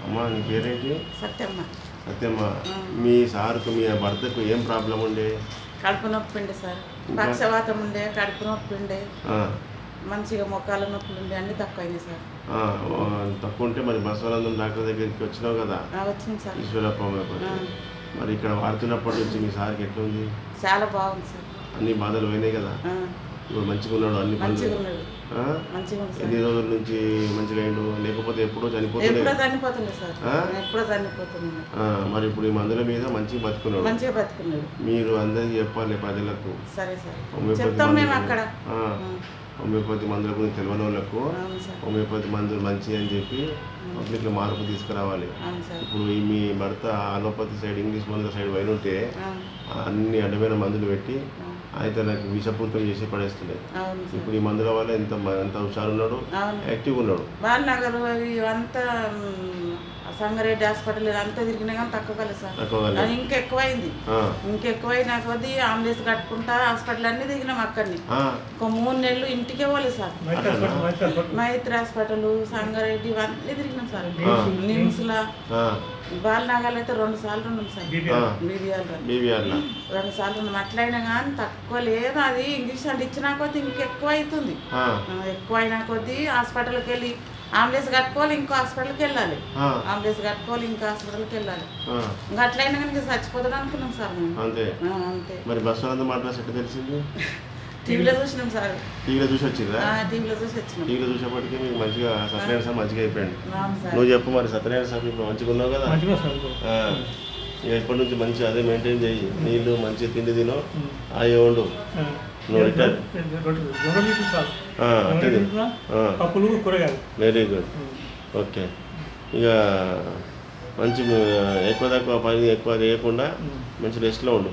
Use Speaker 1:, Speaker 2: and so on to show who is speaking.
Speaker 1: అమ్మా నీ పేరేంటి?
Speaker 2: సత్యమ్మ.
Speaker 1: సత్యమ్మ. మీ సార్కు మీ భర్తకు ఏం ప్రాబ్లం ఉండే?
Speaker 2: కడుపు నొప్పి ఉండే సార్, పక్షవాతం ఉండే, కడుపు నొప్పి ఉండే, మంచిగా మొక్కల నొప్పులు ఉండే, అన్ని తక్కువ అయినాయి సార్.
Speaker 1: తక్కువ ఉంటే మరి బసవానందం డాక్టర్ దగ్గరికి వచ్చినావు కదా?
Speaker 2: వచ్చింది సార్.
Speaker 1: ఈశ్వరప్ప మరి ఇక్కడ వాడుతున్నప్పటి నుంచి మీ సార్కి ఎట్లుంది?
Speaker 2: చాలా బాగుంది సార్.
Speaker 1: అన్ని బాధలు పోయినాయి కదా? ఇప్పుడు మంచిగా ఉన్నాడు? అన్ని
Speaker 2: మంచిగా
Speaker 1: ఎన్ని రోజుల నుంచి మంచిగా అయిండు? లేకపోతే ఎప్పుడో చనిపోతుంది మరి ఇప్పుడు ఈ మందుల మీద మంచిగా బతుకున్నాడు. మీరు అందరికి చెప్పాలి ప్రజలకు. హోమియోపతి మందుల గురించి తెలియని వాళ్ళకు హోమియోపతి మందులు మంచి అని చెప్పి పబ్లిక్లో మార్పు తీసుకురావాలి. ఇప్పుడు మీ భర్త అలోపతి సైడ్, ఇంగ్లీష్ మందుల సైడ్ పోయి ఉంటే అన్ని అడ్డమైన మందులు పెట్టి అయితే నాకు విషపూరితం చేసి పడేస్తున్నాయి. ఇప్పుడు ఈ మందుల వల్ల ఎంత హుషారు ఉన్నాడు, యాక్టివ్గా ఉన్నాడు.
Speaker 2: బాలనగర్ అంతా సంగారెడ్డి హాస్పిటల్ అంతా తిరిగినా కానీ తక్కువ కాలేదు సార్. ఇంకెక్కువైనా కొద్దీ అంబులెన్స్ కట్టుకుంటా హాస్పిటల్ అన్ని తిరిగినాం. అక్కడిని ఒక 3 నెలలు ఇంటికే పోలేదు సార్. మైత్రి హాస్పిటల్, సంగారెడ్డి ఇవన్నీ తిరిగినాం సార్. నిమ్స్ లా, బాలనగర్లో అయితే 2 సార్లు ఉన్నాం సార్. బీబీఆర్ 2 సార్లు ఉన్నాం. అట్లయినా కానీ తక్కువ లేదు. అది ఇంగ్లీష్ అంటే ఇచ్చినా కొద్దీ ఇంకెక్కువ అవుతుంది. ఎక్కువ అయినా కొద్దీ హాస్పిటల్కి వెళ్ళి అంబులెన్స్ కట్టుకోవాలి, ఇంకో హాస్పిటల్కి వెళ్ళాలి. అంబులెన్స్ కట్టుకోవాలి, ఇంకో హాస్పిటల్కి వెళ్ళాలి. ఇంకా అట్లయినా కానీ చచ్చిపోతాడు అనుకున్నాం సార్ మేము. అంతే.
Speaker 1: మరి బసవానందం అడ్రస్ ఎక్కడ తెలిసింది?
Speaker 2: టీవీలో చూసినాం సార్.
Speaker 1: టీవీలో చూసి వచ్చిందా?
Speaker 2: టీవీలో చూసి వచ్చినాం.
Speaker 1: టీవీలో చూసేప్పటికీ మీకు మంచిగా సత్యనారాయణ సార్ మంచిగా అయిపోయింది. నువ్వు చెప్పు మరి, సత్యనారాయణ సార్ ఇప్పుడు మంచిగా ఉన్నావు కదా? ఎప్పటి నుంచి మంచి అదే మెయింటైన్ చేయి. నీళ్ళు మంచిగా తిండి తిను, అయ్యే ఉండు. Very good. ఓకే. ఇక మంచి ఎక్కువ తక్కువ పని ఎక్కువ చేయకుండా మంచి రెస్ట్లో ఉండు.